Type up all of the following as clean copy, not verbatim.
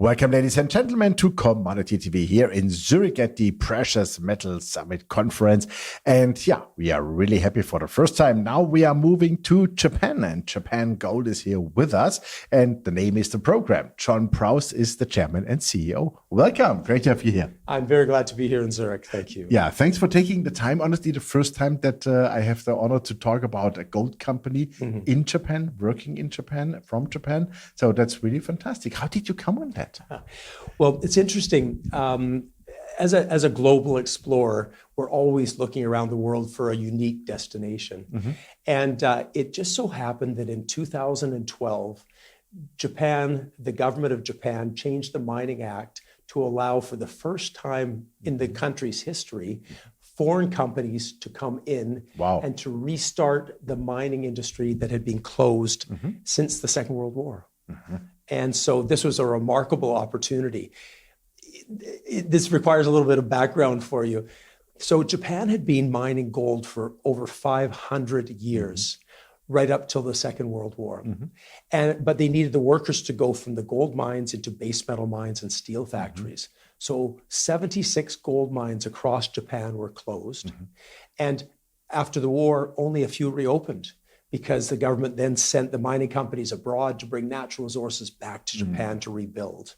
Welcome, ladies and gentlemen, to Commodity TV here in Zurich at the Precious Metal Summit Conference. And yeah, we are really happy for the first time. Now we are moving to Japan, and Japan Gold is here with us. And the name is the program. John Proust is the chairman and CEO. Welcome. Great to have you here. I'm very glad to be here in Zurich. Thank you. Yeah, thanks for taking the time. Honestly, the first time that I have the honor to talk about a gold company in Japan, working in Japan, from Japan. So that's really fantastic. How did you come on that? Well, it's interesting. As a global explorer, we're always looking around the world for a unique destination. And it just so happened that in 2012, Japan, the government of Japan, changed the Mining Act to allow for the first time in the country's history, foreign companies to come in and to restart the mining industry that had been closed since the Second World War. And so this was a remarkable opportunity. This requires a little bit of background for you. So Japan had been mining gold for over 500 years, right up till the Second World War. But they needed the workers to go from the gold mines into base metal mines and steel factories. So 76 gold mines across Japan were closed. And after the war, only a few reopened, because the government then sent the mining companies abroad to bring natural resources back to Japan to rebuild.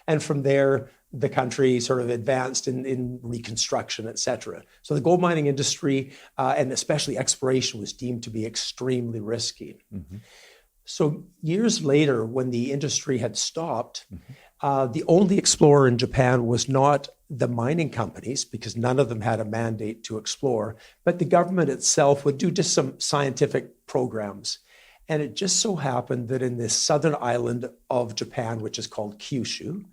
And from there, the country sort of advanced in reconstruction, et cetera. So the gold mining industry, and especially exploration, was deemed to be extremely risky. So years later, when the industry had stopped, the only explorer in Japan was not the mining companies, because none of them had a mandate to explore, but the government itself would do just some scientific programs. And it just so happened that in this southern island of Japan, which is called Kyushu,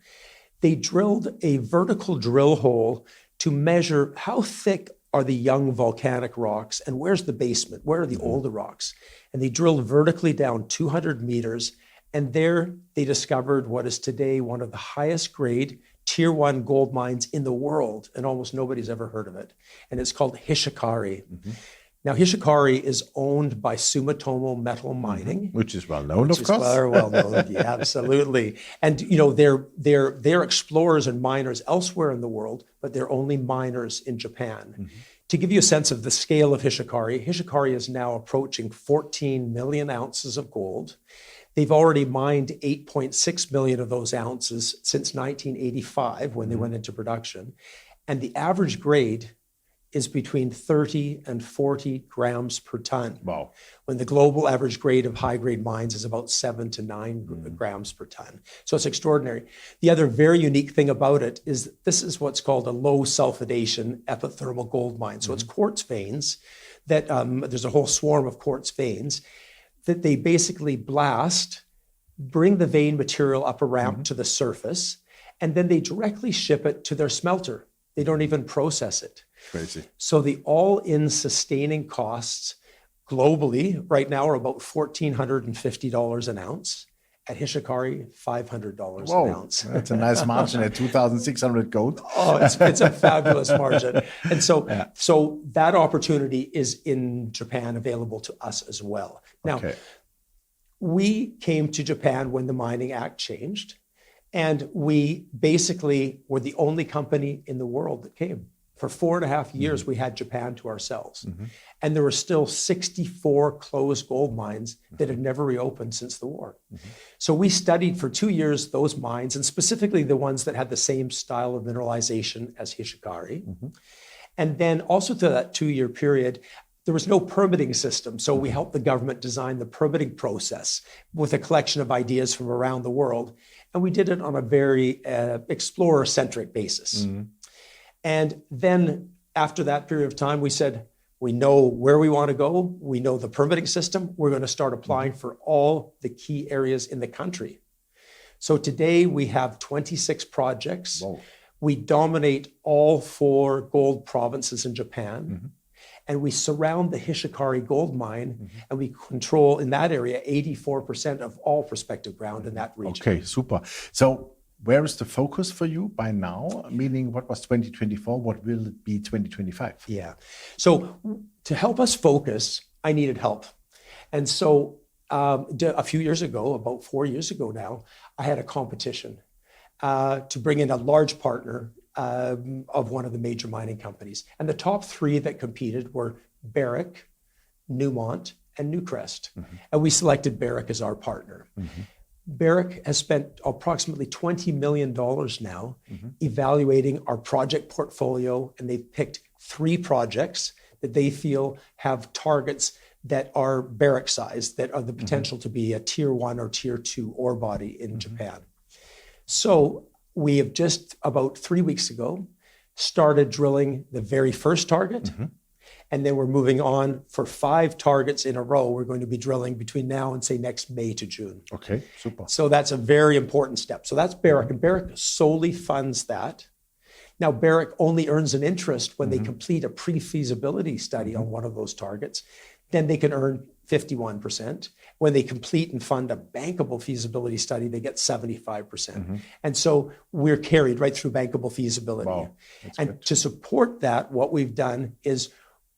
they drilled a vertical drill hole to measure how thick are the young volcanic rocks and where's the basement, where are the older rocks. And they drilled vertically down 200 meters. And there they discovered what is today one of the highest grade Tier 1 gold mines in the world, and almost nobody's ever heard of it. And it's called Hishikari. Now, Hishikari is owned by Sumitomo Metal Mining, which is well known, of course. Very well known, yeah, absolutely. And you know, they're explorers and miners elsewhere in the world, but they're only miners in Japan. To give you a sense of the scale of Hishikari, Hishikari is now approaching 14 million ounces of gold. They've already mined 8.6 million of those ounces since 1985, when they went into production. And the average grade is between 30 and 40 grams per ton. Wow. When the global average grade of high-grade mines is about 7 to 9 grams per ton. So it's extraordinary. The other very unique thing about it is this is what's called a low sulfidation epithermal gold mine. So it's quartz veins that, there's a whole swarm of quartz veins that they basically blast, bring the vein material up a ramp to the surface, and then they directly ship it to their smelter. They don't even process it. Crazy. So the all-in sustaining costs globally right now are about $1,450 an ounce. At Hishikari, $500 an ounce. That's a nice margin at 2,600 gold. Oh, it's a fabulous margin. And so, so that opportunity is in Japan, available to us as well. Now, we came to Japan when the Mining Act changed, and we basically were the only company in the world that came. For 4.5 years, we had Japan to ourselves. And there were still 64 closed gold mines that had never reopened since the war. So we studied for 2 years those mines, and specifically the ones that had the same style of mineralization as Hishikari. And then also to that 2-year period, there was no permitting system. So we helped the government design the permitting process with a collection of ideas from around the world. And we did it on a very explorer-centric basis. And then after that period of time, we said, we know where we want to go. We know the permitting system. We're going to start applying for all the key areas in the country. So today we have 26 projects. We dominate all 4 gold provinces in Japan. And we surround the Hishikari gold mine, and we control in that area 84% of all prospective ground in that region. Okay, super. So where is the focus for you by now? Meaning, what was 2024? What will it be 2025? Yeah. So to help us focus, I needed help. And so a few years ago, about 4 years ago now, I had a competition. to bring in a large partner of one of the major mining companies. And the top three that competed were Barrick, Newmont, and Newcrest. And we selected Barrick as our partner. Barrick has spent approximately $20 million now evaluating our project portfolio, and they've picked 3 projects that they feel have targets that are Barrick size, that are the potential to be a tier 1 or tier 2 ore body in Japan. So we have just about 3 weeks ago started drilling the very first target. And then we're moving on for 5 targets in a row. We're going to be drilling between now and say next May to June. Okay, super. So that's a very important step. So that's Barrick, and Barrick solely funds that. Now, Barrick only earns an interest when they complete a pre-feasibility study on one of those targets. Then they can earn 51%. When they complete and fund a bankable feasibility study, they get 75%. And so we're carried right through bankable feasibility. Wow, and good. to support that, what we've done is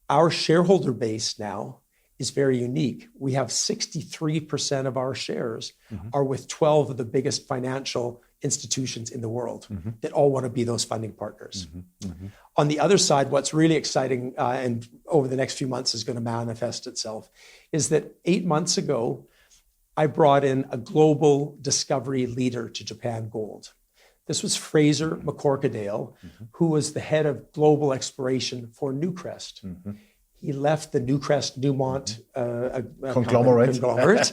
our shareholder base now is very unique. We have 63% of our shares are with 12 of the biggest financial institutions in the world that all want to be those funding partners. On the other side, what's really exciting and over the next few months is going to manifest itself is that 8 months ago, I brought in a global discovery leader to Japan Gold. This was Fraser McCorkadale, who was the head of global exploration for Newcrest. He left the Newcrest Newmont conglomerate,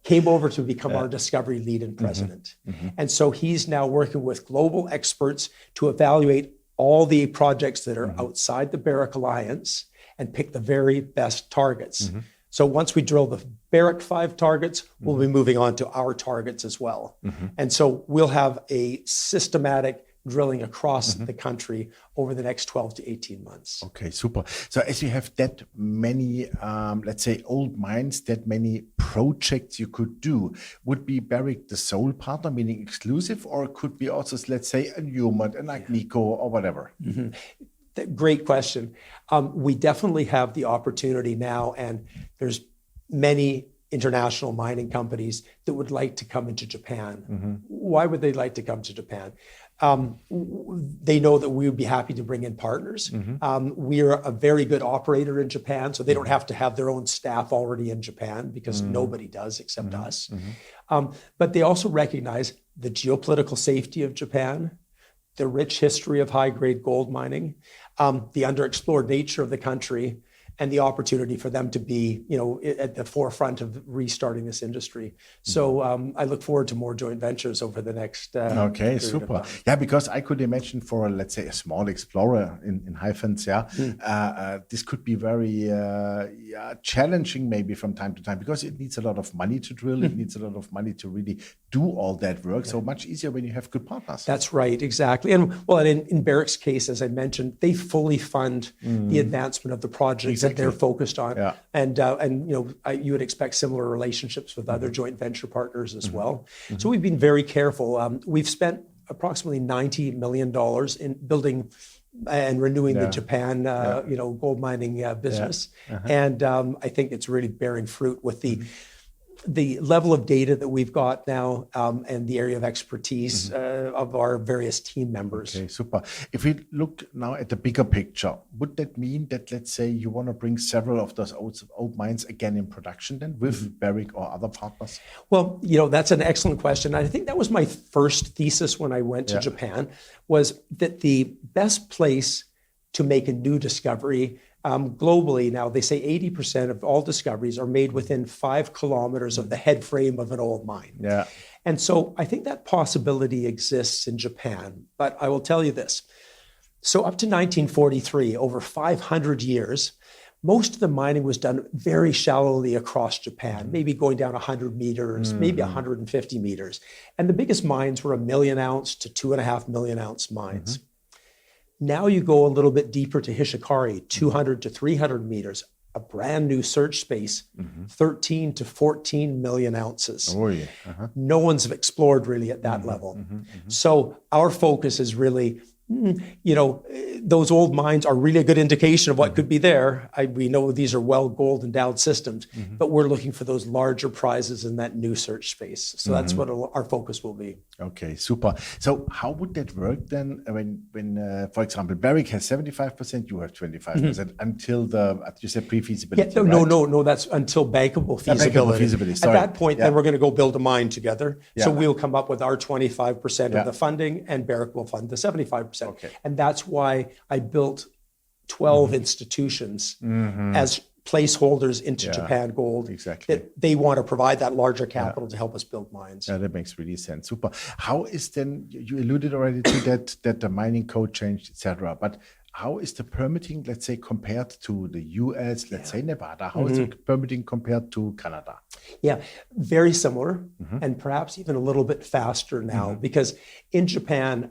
came over to become our discovery lead and president. And so he's now working with global experts to evaluate all the projects that are outside the Barrick Alliance and pick the very best targets. So once we drill the Barrick 5 targets, we'll be moving on to our targets as well. And so we'll have a systematic drilling across the country over the next 12 to 18 months. Okay, super. So as you have that many, let's say, old mines, that many projects you could do, would be Barrick the sole partner, meaning exclusive, or could be also, let's say, a Newmont, an Agnico, or whatever? Great question. We definitely have the opportunity now, and there's many international mining companies that would like to come into Japan. Why would they like to come to Japan? They know that we would be happy to bring in partners. We are a very good operator in Japan, so they don't have to have their own staff already in Japan because nobody does except us. But they also recognize the geopolitical safety of Japan, the rich history of high-grade gold mining, the underexplored nature of the country, and the opportunity for them to be, at the forefront of restarting this industry. So I look forward to more joint ventures over the next. Okay, super. Yeah, because I could imagine for, let's say, a small explorer in hyphens, this could be very challenging maybe from time to time because it needs a lot of money to drill. It needs a lot of money to really do all that work. So much easier when you have good partners. That's right, exactly. And well, in Barrick's case, as I mentioned, they fully fund the advancement of the projects that they're focused on. And you would expect similar relationships with other joint venture partners as well. So we've been very careful. We've spent approximately $90 million in building and renewing the Japan gold mining business. And I think it's really bearing fruit with the level of data that we've got now and the area of expertise of our various team members. Okay, super. If we look now at the bigger picture, would that mean that, let's say, you want to bring several of those old mines again in production then with Barrick or other partners? Well, that's an excellent question. I think that was my first thesis when I went to Japan, was that the best place to make a new discovery globally, now they say 80% of all discoveries are made within 5 kilometers of the head frame of an old mine. And so I think that possibility exists in Japan. But I will tell you this. So up to 1943, over 500 years, most of the mining was done very shallowly across Japan, maybe going down 100 meters, maybe 150 meters. And the biggest mines were 1 million ounce to 2.5 million ounce mines. Now you go a little bit deeper to Hishikari, 200 to 300 meters, a brand new search space, 13 to 14 million ounces. No one's explored really at that level. So our focus is really those old mines are really a good indication of what could be there. We know these are well gold endowed systems, but we're looking for those larger prizes in that new search space. So that's what our focus will be. Okay, super. So how would that work then when for example, Barrick has 75%, you have 25% until you said pre-feasibility, Yeah, right? no, that's until bankable feasibility. Bankable feasibility, sorry. At that point, then we're going to go build a mine together. Yeah. So we'll come up with our 25% of the funding and Barrick will fund the 75%. Okay. And that's why I built 12 institutions as placeholders into Japan Gold. Exactly. That they want to provide that larger capital to help us build mines. Yeah, that makes really sense. Super. How is then, you alluded already to that the mining code changed, etc. But how is the permitting, let's say, compared to the US, let's say Nevada? How is the permitting compared to Canada? Yeah, very similar and perhaps even a little bit faster now because in Japan,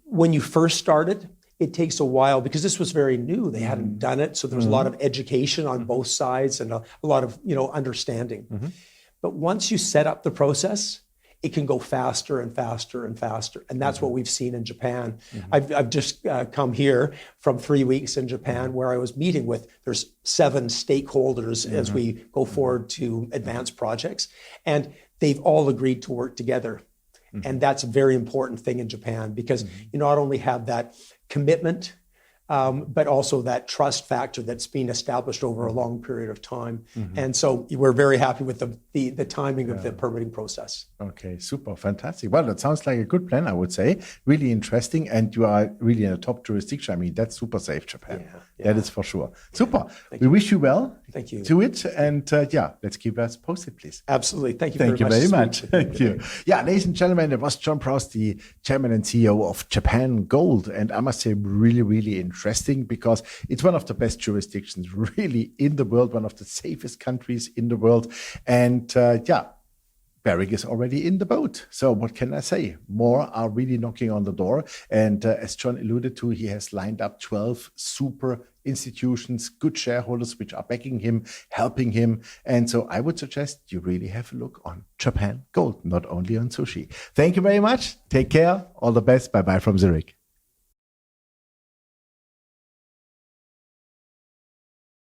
when you first started, it takes a while because this was very new. They hadn't done it. So there was a lot of education on both sides and a lot of, understanding. But once you set up the process, it can go faster and faster and faster. And that's what we've seen in Japan. I've just come here from 3 weeks in Japan where I was meeting with, there's 7 stakeholders as we go forward to advance projects. And they've all agreed to work together. And that's a very important thing in Japan because you not only have that commitment, but also that trust factor that's been established over a long period of time. And so we're very happy with the timing of the permitting process. Okay, super, fantastic. Well, that sounds like a good plan, I would say. Really interesting. And you are really in a top jurisdiction. I mean, that's super safe, Japan. Yeah. That is for sure. Super. We wish you well. Thank you. To it. And let's keep us posted, please. Absolutely. Thank you Thank you very much. Thank you. Yeah, ladies and gentlemen, it was John Proust, the chairman and CEO of Japan Gold. And I must say, really, really interesting because it's one of the best jurisdictions really in the world, one of the safest countries in the world. And Barrick is already in the boat. So what can I say? More are really knocking on the door. And as John alluded to, he has lined up 12 super institutions, good shareholders, which are backing him, helping him. And so I would suggest you really have a look on Japan Gold, not only on sushi. Thank you very much. Take care. All the best. Bye-bye from Zurich.